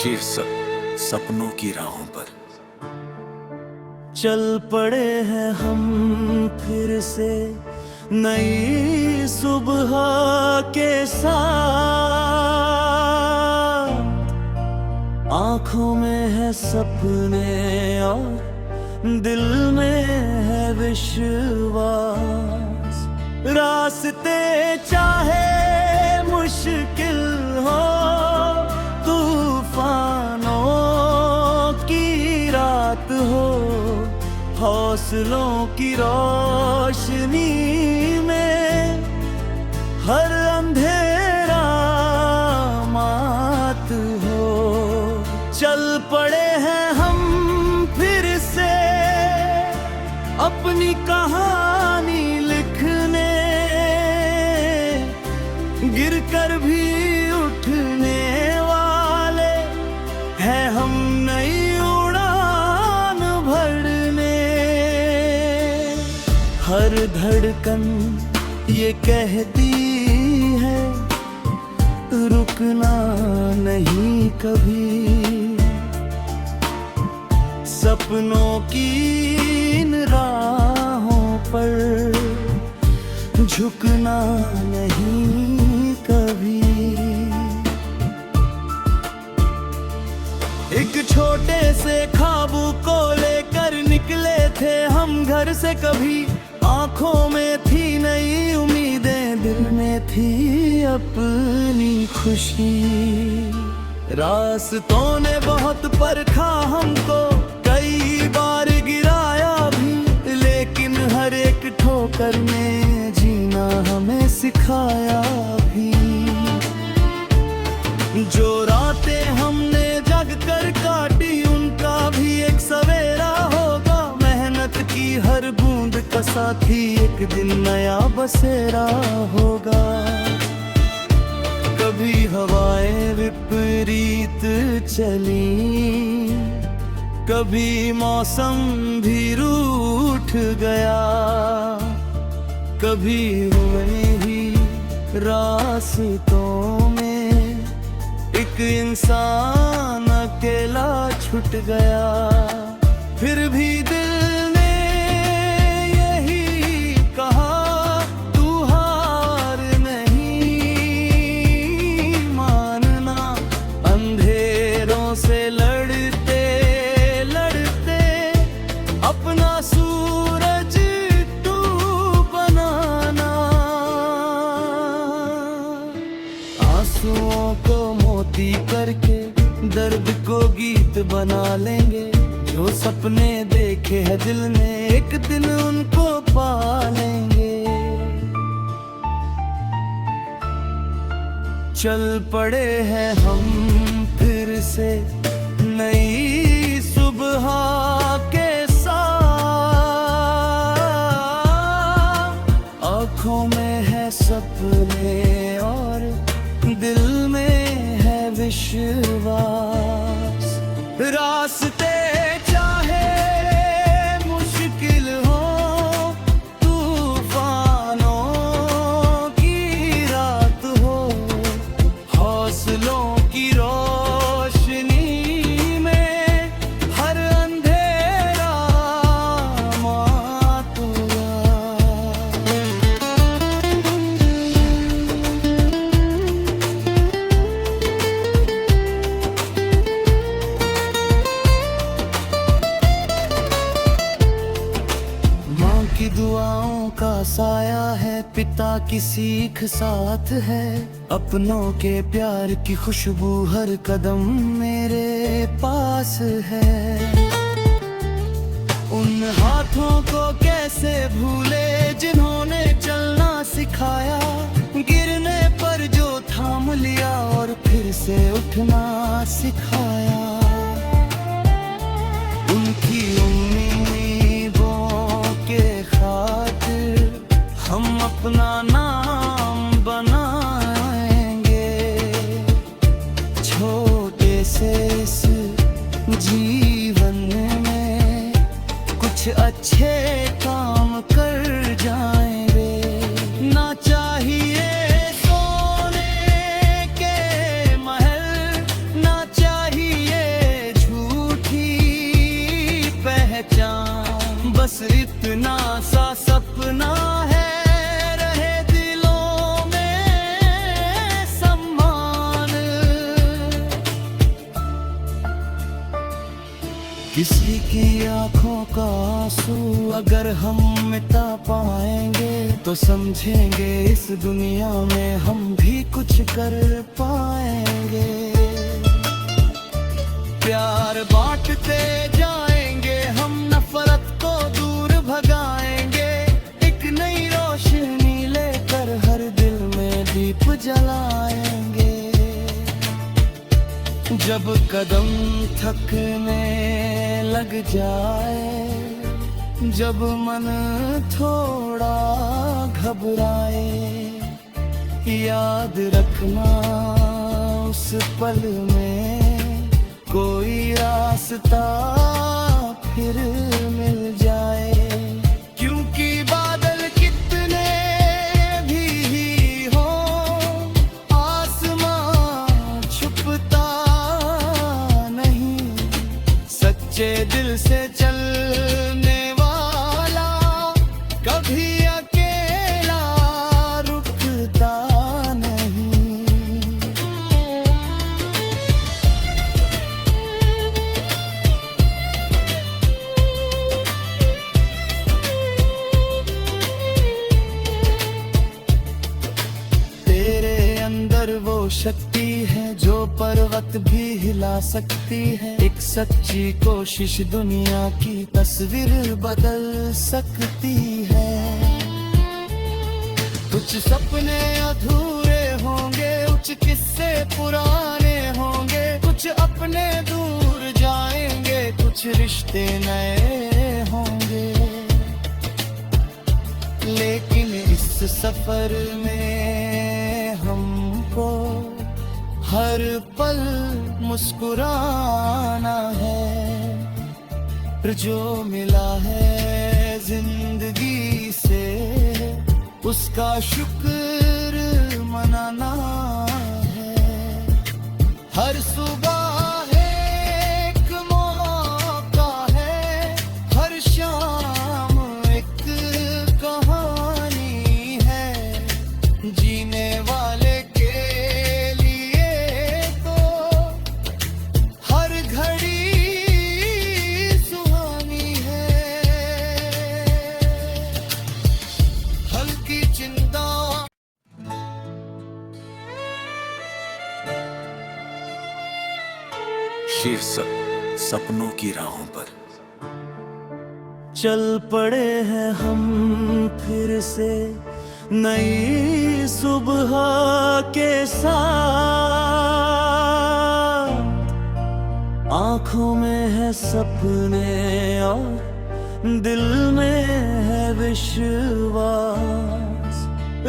शीर्षक सपनों की राहों पर। चल पड़े हैं हम फिर से नई सुबह के साथ, आंखों में है सपने और दिल में है विश्वास। रास्ते चाहे मुश्किल हो, तूफानों की रात हो, हौसलों की रोशनी में हर अंधेरा मात हो। चल पड़े हैं हम फिर से अपनी कहानी लिखने, गिरकर भी उठने वाले हैं हम नई उड़ान भरने। हर धड़कन ये कहती है रुकना नहीं कभी, सपनों की इन राहों पर झुकना नहीं कभी। एक छोटे से ख्वाबों को लेकर निकले थे हम घर से कभी, आंखों में थी नई उम्मीदें, दिल में थी अपनी खुशी। रास्तों ने बहुत परखा हमको, कई बार गिराया भी, लेकिन हर एक ठोकर ने जीना हमें सिखाया भी। जो रातें हमने जग कर काटी उनका भी एक सवेरा होगा, मेहनत की हर बूंद का साथी एक दिन नया बसेरा होगा। कभी हवाएं विपरीत चली, कभी मौसम भी रूठ गया, कभी हुए ही रास्तों में एक इंसान अकेला छूट गया। फिर भी दिल ने यही कहा तू हार नहीं मानना, अंधेरों से लड़ते लड़ते अपना सूरज तू बनाना। आंसुओं को मोती करके दर्द को गीत बना लेंगे, जो सपने देखे हैं दिल ने एक दिन उनको पा लेंगे। चल पड़े हैं हम फिर से नई सुबह के साथ, आंखों में है सपने और दिल में है विश्वास। रास्ते चाहे मुश्किल हो, तूफानों की रात हो, हौसलों की रोशनी में हर अंधेरा मात हुआ। की दुआओं का साया है, पिता की सीख साथ है, अपनों के प्यार की खुशबू हर कदम मेरे पास है। उन हाथों को कैसे भूले जिन्होंने चलना सिखाया, गिरने पर जो थाम लिया और फिर से उठना सिखाया। उनकी हम अपना नाम बनाएंगे, छोटे से इस जीवन में कुछ अच्छे काम कर जाएंगे। ना चाहिए सोने के महल, ना चाहिए इतना सा सपना है, रहे दिलों में सम्मान। किसी की आंखों का आंसू अगर हम मिटा पाएंगे तो समझेंगे इस दुनिया में हम भी कुछ कर पाएंगे। प्यार बांटते जाएंगे हम, नफरत को दूर भगाएंगे। एक नई रोशनी लेकर हर दिल में दीप जलाएंगे। जब कदम थकने लग जाए, जब मन थोड़ा घबराए, याद रखना उस पल में कोई रास्ता फिर मिल जाए। क्योंकि बादल कितने भी हो, आसमां छुपता नहीं। सच्चे दिल से चलने वाला कभी अकेला रुकता नहीं। तेरे अंदर वो शक्ति है जो पर्वत भी हिला सकती है। एक सच्ची कोशिश दुनिया की तस्वीर बदल सकती है। कुछ सपने अधूरे होंगे, कुछ किस्से पुराने होंगे, कुछ अपने दूर जाएंगे, कुछ रिश्ते नए होंगे। लेकिन इस सफर में हमको हर पल मुस्कुराना है। पर जो मिला है जिंदगी से उसका शुक्र मनाना है। हर सुबह एक मौका है, हर शाम एक कहानी है। जीने वाले के लिए तो हर घड़ी सुहानी है। हल्की चिंता शीर्षक सपनों की राहों पर। चल पड़े हैं हम फिर से नई सुबह के साथ। आंखों में है सपने और दिल में है विश्वास।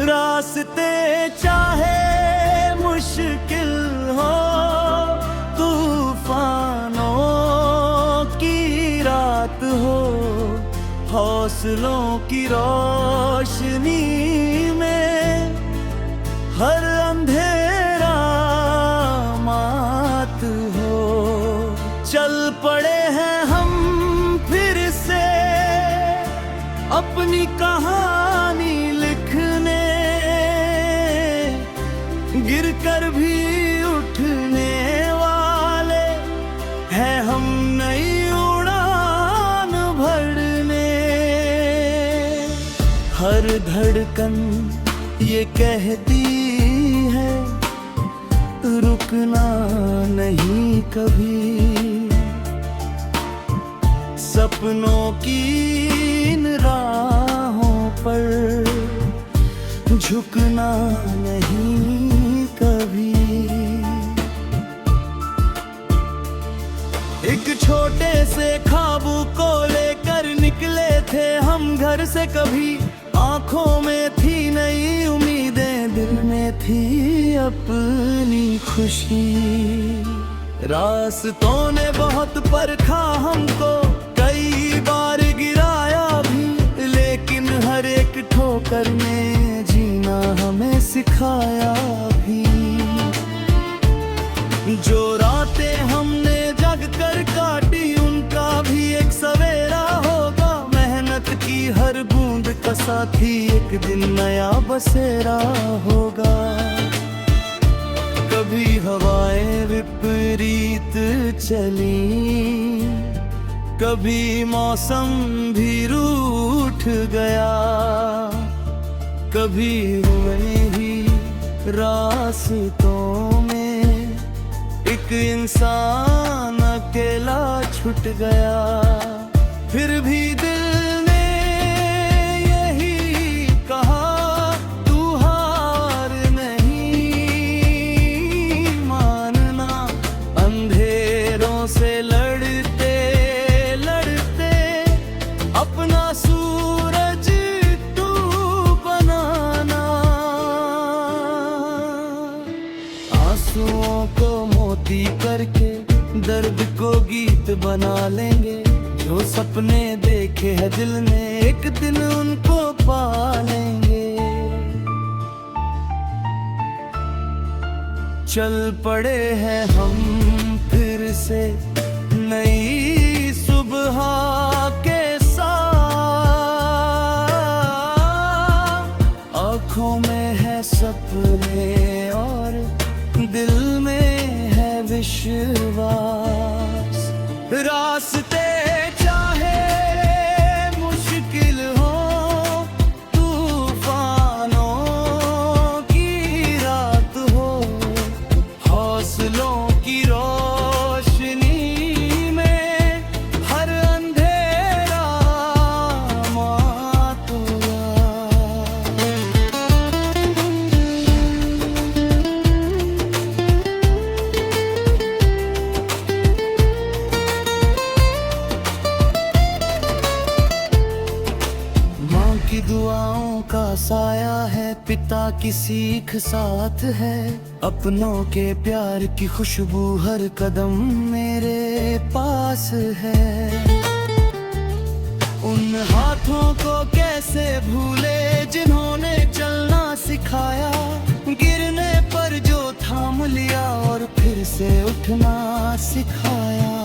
रास्ते चाहे मुश्किल हो, तूफानों की रात हो, हौसलों की रोशनी में हर अंधेरा मात हो। चल पड़े हैं हम फिर से अपनी कहानी लिखने, गिरकर भी उठने वाले हैं हम नई उड़ान भरने। हर धड़कन ये कहती है रुकना नहीं कभी। सपनों की इन राहों पर झुकना नहीं कभी। एक छोटे से ख्वाबू को लेकर निकले थे हम घर से कभी। आंखों में थी नई उम्मीदें, दिल में थी अपनी खुशी। रास्तों ने बहुत परखा हमको, कई बार गिराया भी, लेकिन हर एक ठोकर में जीना हमें सिखाया भी। जो रातें हमने जग कर काटी उनका भी एक सवेरा होगा। मेहनत की साथी एक दिन नया बसेरा होगा। कभी हवाएं विपरीत चली, कभी मौसम भी रूठ गया, कभी हुए ही रास्तों में एक इंसान अकेला छूट गया। फिर भी दिल ने यही कहा, तू हार नहीं मानना। अंधेरों से लड़ते लड़ते अपना सूरज तू बनाना। आंसुओं को मोती करके दर्द को गीत बना लेंगे। जो सपने देखे हैं दिल ने एक दिन उनको पा लेंगे। चल पड़े हैं हम फिर से नई सुबह के साथ। आँखों में है सपने और दिल में है विश्वास। रास्ते चाहे मुश्किल हो, तूफानों की रात हो, हौसलों की रोशनी में हर अंधेरा मात हुआ। की दुआओं का साया है, पिता की सीख साथ है, अपनों के प्यार की खुशबू हर कदम मेरे पास है। उन हाथों को कैसे भूले जिन्होंने चलना सिखाया, गिरने पर जो थाम लिया और फिर से उठना सिखाया।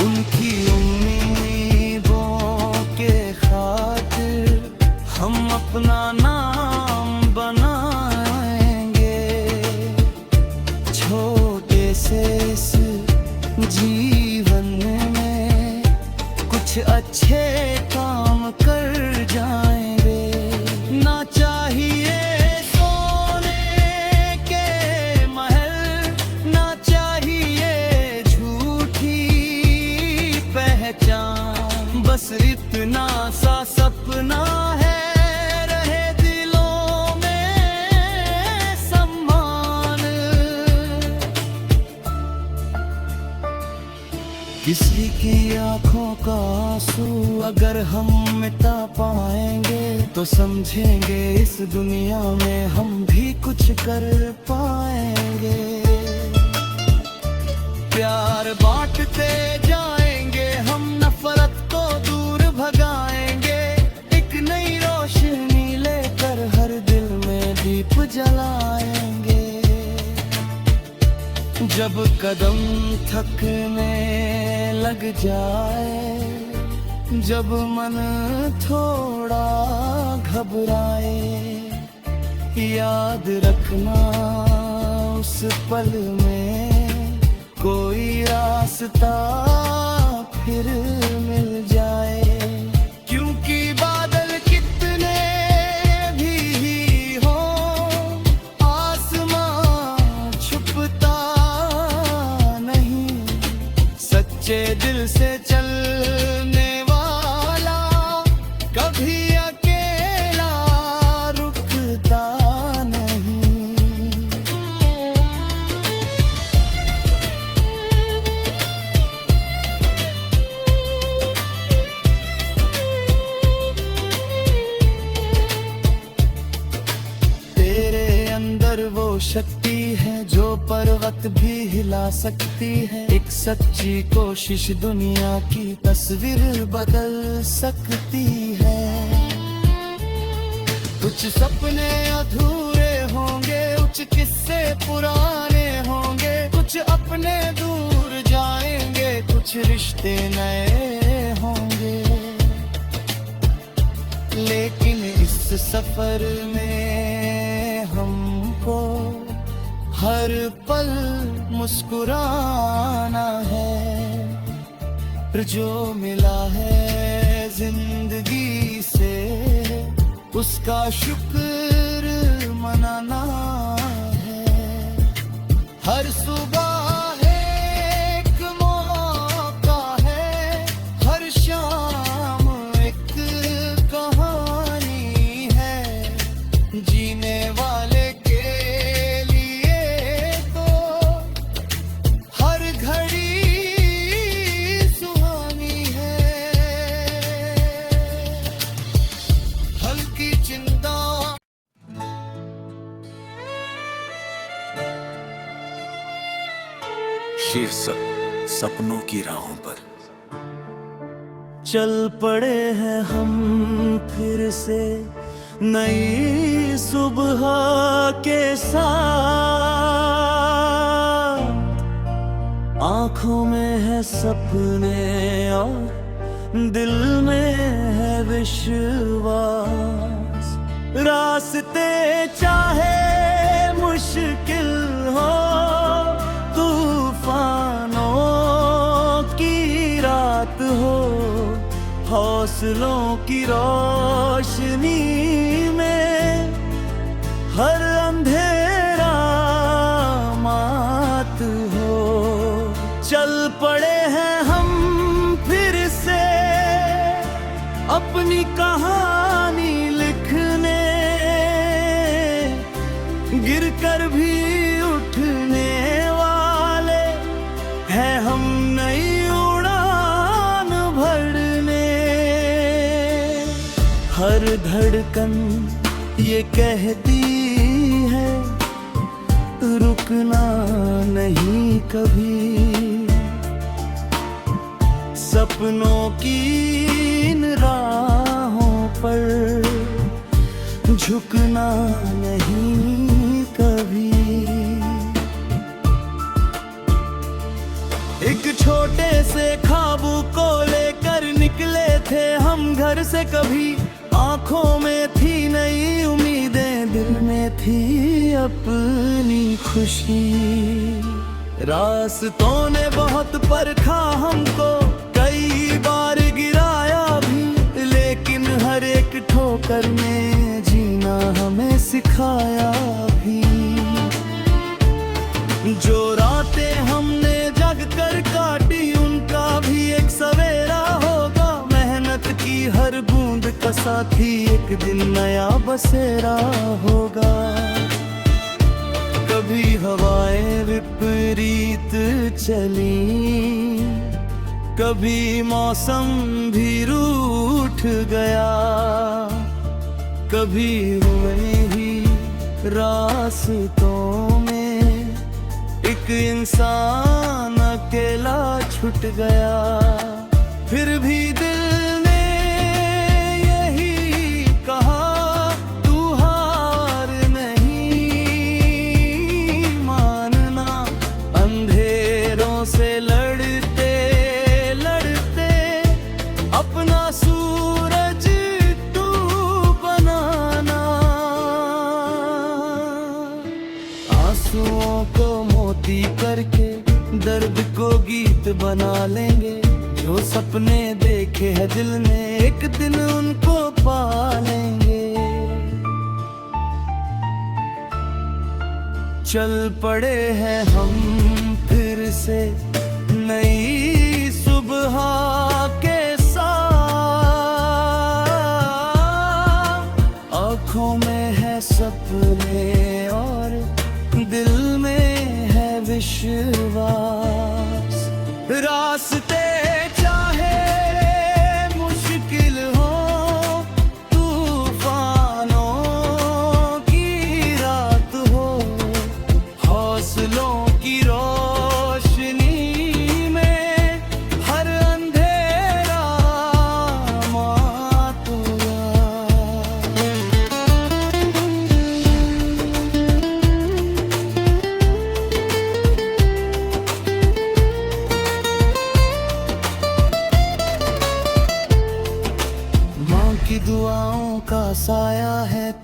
उनकी हम अपना नाम बनाएंगे। छोटे से इस जीवन में कुछ अच्छे काम कर जाएंगे। ना चाहिए सोने के महल, ना चाहिए झूठी पहचान, बस इतना सा सपना है, किसी की आंखों का आंसू अगर हम मिटा पाएंगे तो समझेंगे इस दुनिया में हम भी कुछ कर पाएंगे। प्यार बांटते जाएंगे हम, नफरत को दूर भगाएंगे। एक नई रोशनी लेकर हर दिल में दीप जलाएंगे। जब कदम थकने लग जाए, जब मन थोड़ा घबराए, याद रखना उस पल में कोई रास्ता फिर मिल जाए। क्योंकि बादल कितने भी हो, आसमां छुपता नहीं। सच्चे दिल से चलने वाला कभी अकेला रुकता नहीं। तेरे अंदर वो शक्ति है जो पर्वत भी हिला सकती है। एक सच्ची कोशिश दुनिया की तस्वीर बदल सकती है। कुछ सपने अधूरे होंगे, कुछ किस्से पुराने होंगे, कुछ अपने दूर जाएंगे, कुछ रिश्ते नए होंगे। लेकिन इस सफर में हमको हर पल मुस्कुराना है। पर जो मिला है जिंदगी से उसका शुक्र मनाना है। हर सुबह एक मौका है, हर शाम एक कहानी है। जीने वाले के लिए तो हर घड़ी सुहानी है। हल्की चिंता शीर्षक सपनों की राहों पर। चल पड़े हैं हम फिर से नई सुबह के साथ। आंखों में है सपने और दिल में है विश्वास। रास्ते चाहे मुश्किल हो, तूफानों की रात हो, हौसलों की रोशनी में हर अंधेरा मात हो। चल पड़े हैं हम फिर से अपनी कहानी लिखने, गिरकर भी उठने वाले हैं हम नई उड़ान भरने। हर धड़कन ये कहती है रुकना नहीं कभी। सपनों की इन राहों पर झुकना नहीं कभी। एक छोटे से ख्वाब को लेकर निकले थे हम घर से कभी। आंखों में थी नई उम्मीदें, दिल में थी अपनी खुशी। रास्तों ने बहुत परखा हमको, कई बार गिराया भी, लेकिन हर एक ठोकर में जीना हमें सिखाया भी। जो रातें हमने जग कर काटी उनका भी एक सवेरा होगा। मेहनत की हर बूंद का साथी एक दिन नया बसेरा होगा। कभी हवाएं विपरीत चली, कभी मौसम भी रूठ गया, कभी हुए ही रास्तों में एक इंसान अकेला छूट गया। फिर भी दिल ने यही कहा तू हार नहीं मानना। अंधेरों से लड़ते लड़ते अपना सूरज तू बनाना। आंसुओं को मोती करके दर्द को गीत बना लेंगे। जो सपने देखे हैं दिल ने एक दिन उनको पा लेंगे। चल पड़े हैं हम फिर से नई सुबह के साथ। आँखों में है सपने और दिल में है विश्वास। रास्ते चाहे मुश्किल हो, तूफानों की रात हो, हौसलों की रोशनी में हर अंधेरा मात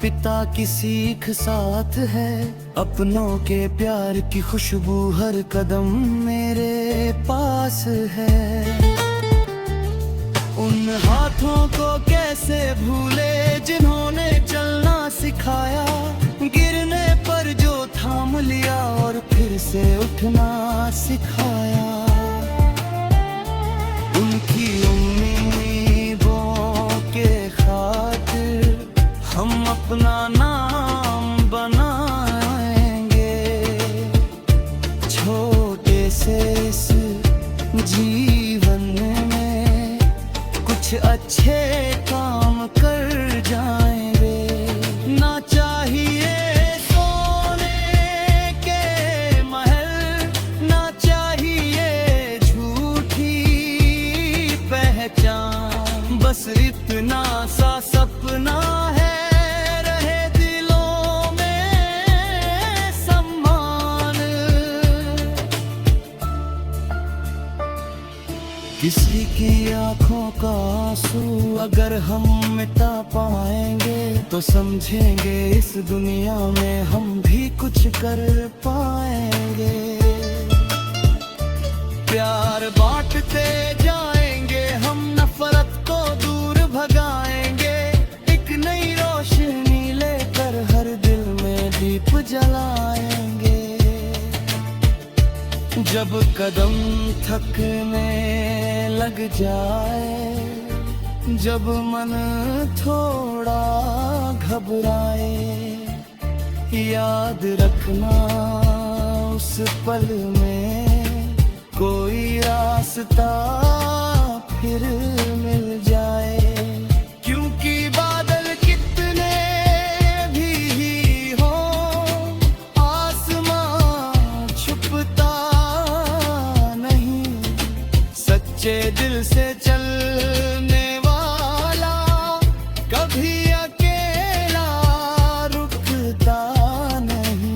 पिता की सीख साथ है, अपनों के प्यार की खुशबू हर कदम मेरे पास है। उन हाथों को कैसे भूले जिन्होंने चलना सिखाया, गिरने पर जो थाम लिया और फिर से उठना सिखाया। उनकी उम्मीदों के खातिर हम अपना नाम बनाएंगे, छोटे से इस जीवन में कुछ अच्छे काम कर जाएंगे। ना चाहिए सोने के महल, ना चाहिए झूठी पहचान, बस इतना सा सपना है, रहे दिलों में सम्मान। किसी की आंखों का आंसू अगर हम मिटा पाएंगे, तो समझेंगे इस दुनिया में हम भी कुछ कर पाएंगे। प्यार बांटते जाएंगे हम, नफरत को दूर भगाएंगे, एक नई रोशनी लेकर हर दिल में दीप जलाएंगे। जब कदम थकने लग जाए, जब मन थोड़ा घबराए, याद रखना उस पल में कोई रास्ता फिर मिल जाए। क्योंकि बादल कितने भी हो, आसमां छुपता नहीं, सच्चे दिल से चलने वाला कभी अकेला रुकता नहीं।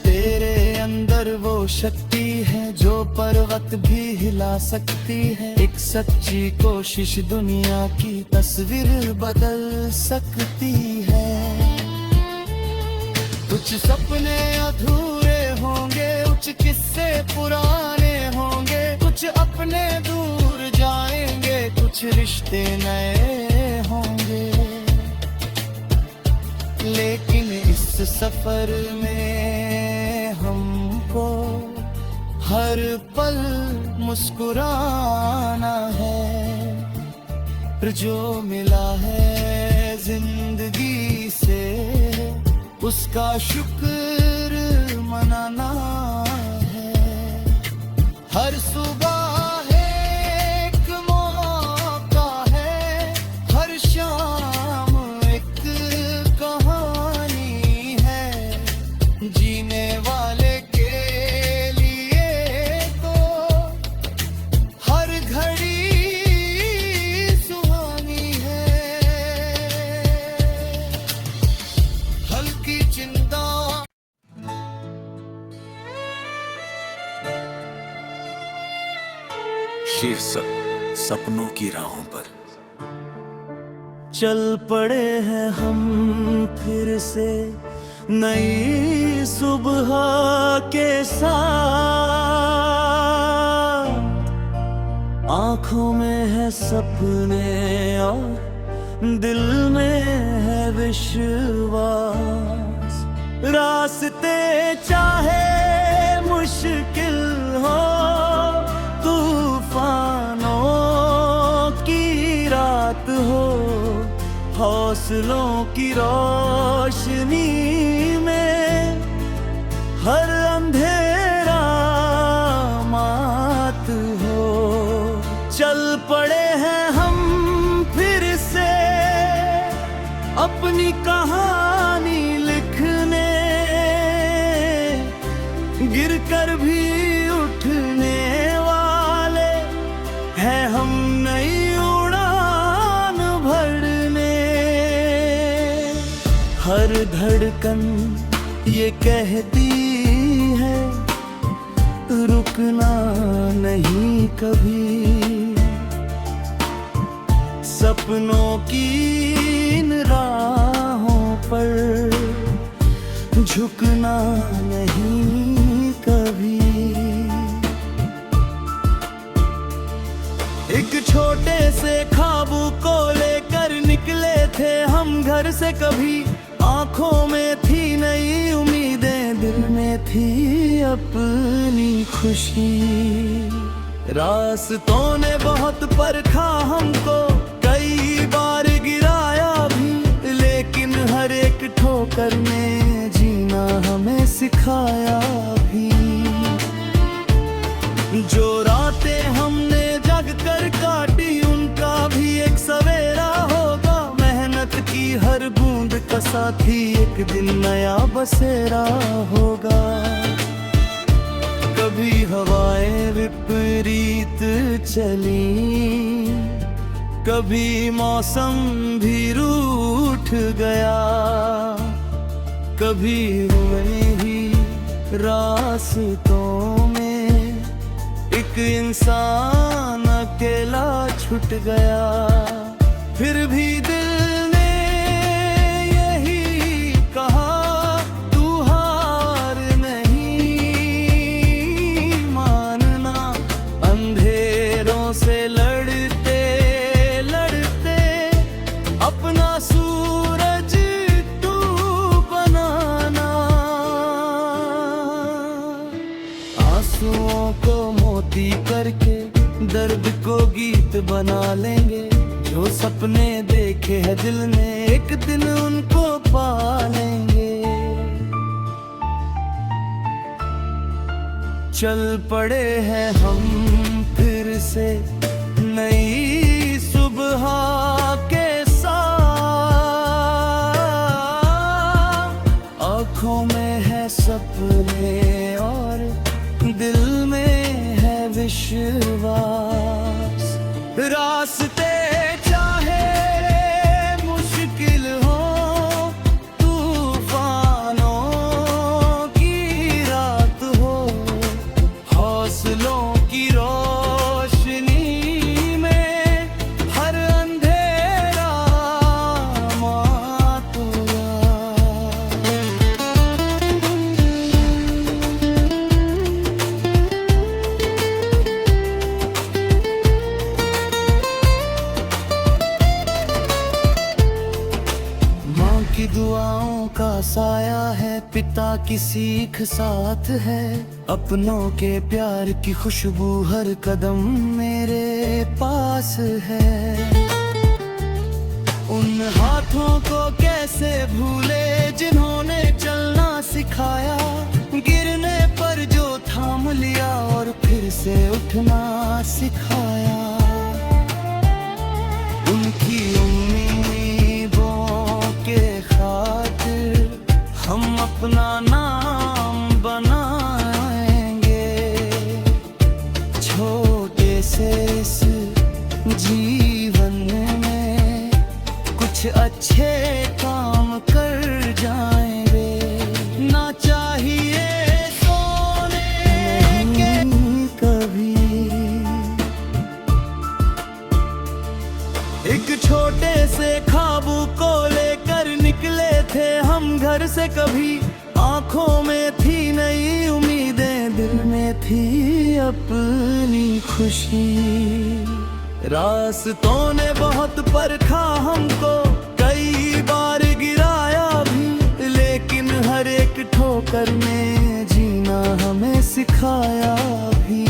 तेरे अंदर वो शक्ति है जो पर्वत भी हिला सकती है, एक सच्ची कोशिश दुनिया की तस्वीर बदल सकती है। कुछ सपने अधूरे होंगे, कुछ किस्से पुराने होंगे, कुछ अपने दूर जाएंगे, कुछ रिश्ते नए होंगे, लेकिन इस सफर में हमको हर पल मुस्कुराना है। जो मिला है जिंदगी से उसका शुक्र मनाना है। हर सुबह एक मौका है, हर शाम एक कहानी है, जीने वाले के लिए तो हर घड़ी सुहानी है। हल्की चिंता शीर्षक सपनों की राहों पर। चल पड़े हैं हम फिर से नई सुबह के साथ, आंखों में है सपने और दिल में है विश्वास। रास्ते चाहे मुश्किल हो, तूफानों की रात हो, हौसलों की रोशनी में हर अंधेरा मात हो। चल पड़े हैं हम फिर से अपनी कहानी लिखने, गिरकर भी उठने वाले हैं हम नई उड़ान भरने। हर हर धड़कन ये कहती है रुकना नहीं कभी। सपनों की इन राहों पर झुकना नहीं कभी। एक छोटे से ख्वाबों को लेकर निकले थे हम घर से कभी। आंखों में थी नई उम्मीदें, दिल में थी अपनी खुशी। रास्तों ने बहुत परखा हमको, कई बार गिराया भी, लेकिन हर एक ठोकर ने जीना हमें सिखाया भी। जो रातें हमने जग कर काटी उनका भी एक सवेरा होगा। मेहनत की हर बूंद का साथी एक दिन नया बसेरा होगा। कभी हवाएं विपरीत चली, कभी मौसम भी रूठ गया, कभी हुए ही रास्तों में एक इंसान अकेला छूट गया। फिर भी दिल ने यही कहा तू हार नहीं मानना। अंधेरों से लड़ते लड़ते अपना सूरज तू बनाना। आंसुओं को मोती करके दर्द को गीत बना लेंगे। जो सपने देखे हैं दिल ने एक दिन उनको पा लेंगे। चल पड़े हैं हम फिर से नई सुबह के साथ। आँखों में है सपने और दिल में है विश्वास। रास्ते चाहे मुश्किल हो, तूफानों की रात हो, हौसलों की रोशनी में हर अंधेरा मातूया। की दुआओं का साया है, पिता की सीख साथ है। अपनों के प्यार की खुशबू हर कदम मेरे पास है। उन हाथों को कैसे भूले जिन्होंने चलना सिखाया। गिरने पर जो थाम लिया और फिर से उठना सिखाया। उनकी हम अपना नाम बनाएंगे। छोटे से इस जीवन में कुछ अच्छे काम कर जाएंगे। ना चाहिए सोने के कभी। एक छोटे से ख्वाबों को लेकर निकले थे हम घर से कभी। आंखों में थी नई उम्मीदें, दिल में थी अपनी खुशी। रास्तों ने बहुत परखा हमको, कई बार गिराया भी, लेकिन हर एक ठोकर ने जीना हमें सिखाया भी।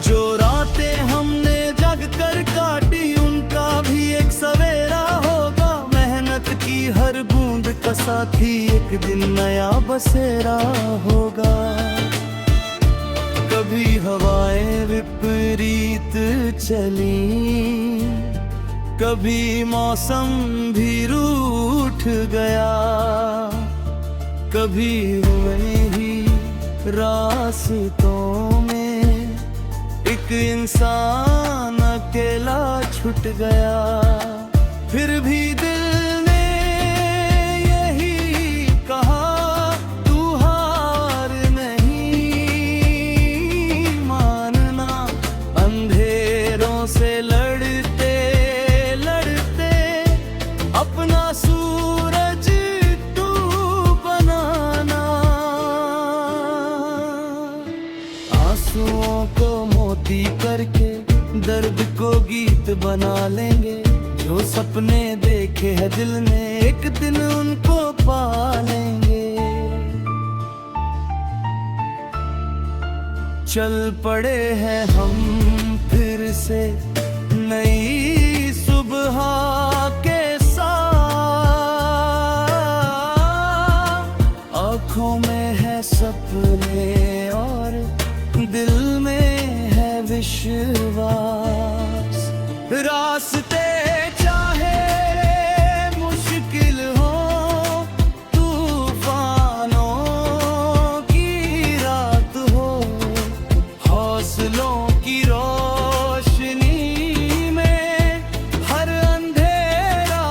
जो रातें हमने जग कर काटी उनका भी एक सवेरा होगा। मेहनत की हर बूंद का साथी एक दिन नया बसेरा होगा। कभी हवाएं विपरीत चली, कभी मौसम भी रूठ गया, कभी हुए ही रास्तों में एक इंसान अकेला छूट गया। फिर भी दिल ने दर्द को गीत बना लेंगे, जो सपने देखे हैं दिल ने एक दिन उनको पा लेंगे। चल पड़े हैं हम फिर से नई सुबह के साथ, आँखों में है सपने और दिल में है विश्वास। रास्ते चाहे मुश्किल हो, तूफानों की रात हो, हौसलों की रोशनी में हर अंधेरा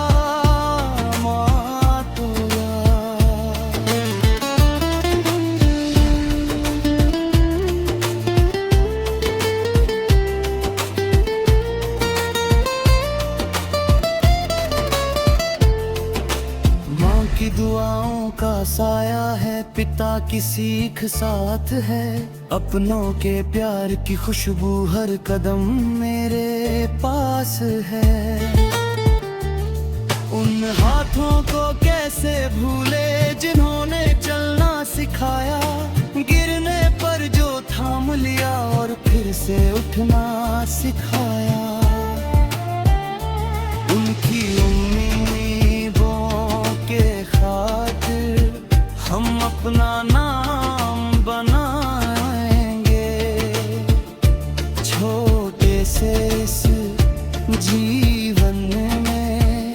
मात होगा। माँ की दुआओं का साया है, पिता की सीख साथ है, अपनों के प्यार की खुशबू हर कदम मेरे पास है। उन हाथों को कैसे भूले जिन्होंने चलना सिखाया, गिरने पर जो थाम लिया और फिर से उठना सिखाया। उनकी उम्मीदों के खातिर हम अपना नाम बनाएंगे, छोटे से इस जीवन में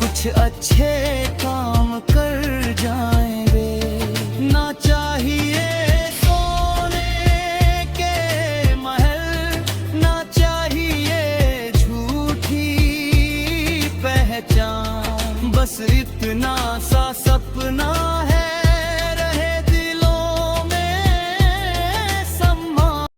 कुछ अच्छे काम